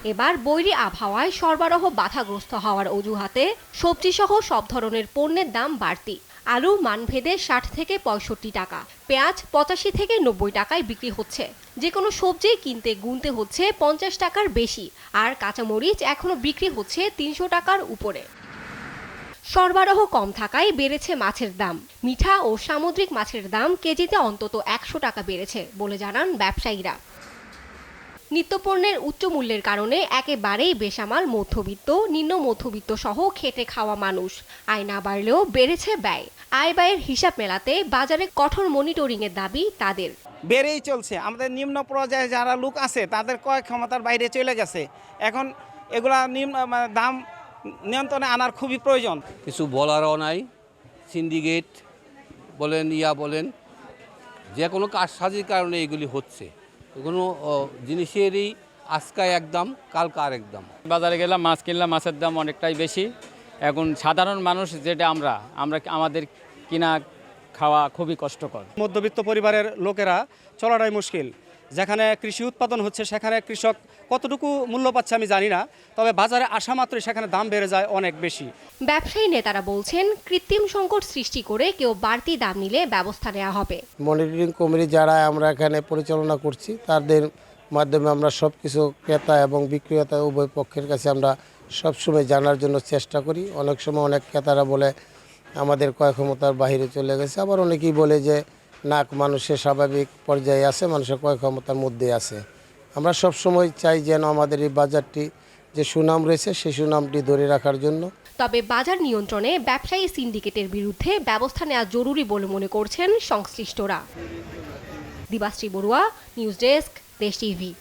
এবার বৈরী আবহাওয়ায় সরবরাহ বাধাগ্রস্ত হওয়ার অজুহাতে সবজিসহ সব ধরনের পণ্যের দাম বাড়তি। আলু মানভেদে ৬০ থেকে ৬৫ টাকা, পেঁয়াজ ৮৫ থেকে ৯০ টাকায় বিক্রি হচ্ছে। যে কোনো সবজি কিনতে গুনতে হচ্ছে ৫০ টাকার বেশি, আর কাঁচামরিচ এখনো বিক্রি হচ্ছে ৩০০ টাকার উপরে। সরবরাহ কম থাকায় বেড়েছে মাছের দাম। মিঠা ও সামুদ্রিক মাছের দাম কেজিতে অন্তত ১০০ টাকা বেড়েছে বলে জানান ব্যবসায়ীরা। নিত্যপণ্যের উচ্চ মূল্যের কারণে একেবারেই বেসামাল মধ্যবিত্ত, নিম্ন মধ্যবিত্ত সহ খেটে খাওয়া মানুষ। আয় না বাড়লেও বেড়েছে ব্যয়। আয় ব্যয়ের হিসাব মেলাতে বাজারে কঠোর মনিটরিংয়ের দাবি তাদের। বেড়েই চলছে। আমাদের নিম্ন পর্যায়ে যারা লোক আছে তাদের ক্রয় ক্ষমতার বাইরে চলে গেছে। এখন এগুলা দাম নিয়ন্ত্রণে আনার খুবই প্রয়োজন। কিছু বলারও নাই। সিন্ডিকেট বলেন, বলেন, যে কোনো কারসাজির কারণে এগুলি হচ্ছে। কোনো জিনিসেরই আজকায় একদম, কালকে আরেক দাম। বাজারে গেলাম, মাছ কিনলাম, মাছের দাম অনেকটাই বেশি। এখন সাধারণ মানুষ যেটা আমরা আমাদের কিনা খাওয়া খুবই কষ্টকর। মধ্যবিত্ত পরিবারের লোকেরা চলাটাই মুশকিল। যেখানে কৃষি উৎপাদন হচ্ছে সেখানে কৃষক কতটুকু মূল্য পাচ্ছে আমি জানি না, তবে বাজারে আসা মাত্রই সেখানে দাম বেড়ে যায় অনেক বেশি। ব্যবসায়ী নেতারা বলছেন, কৃত্রিম সংকট সৃষ্টি করে কেউ বাড়তি দাম নিলে ব্যবস্থা নেওয়া হবে। মনিটরিং কমিটি যারা আমরা এখানে পরিচালনা করছি তাদের মাধ্যমে আমরা সব কিছু ক্রেতা এবং বিক্রেতা উভয় পক্ষের কাছে আমরা সবসময় জানার জন্য চেষ্টা করি। অনেক সময় অনেক ক্রেতারা বলে আমাদের ক্রয় ক্ষমতার বাইরে চলে গেছে, আবার অনেকেই বলে যে না, মানুষের স্বাভাবিক পর্যায়ে আছে, মানুষের ক্রয় ক্ষমতার মধ্যে আছে। আমরা সবসময় চাই যেন আমাদের এই বাজারটি যে সুনাম রয়েছে সেই সুনামটি ধরে রাখার জন্য। তবে বাজার নিয়ন্ত্রণে ব্যবসায়ী সিন্ডিকেটের বিরুদ্ধে ব্যবস্থা নেওয়া জরুরি বলে মনে করছেন সংশ্লিষ্টরা। দিবাশ্রী বড়ুয়া, নিউজ ডেস্ক, দেশ টিভি।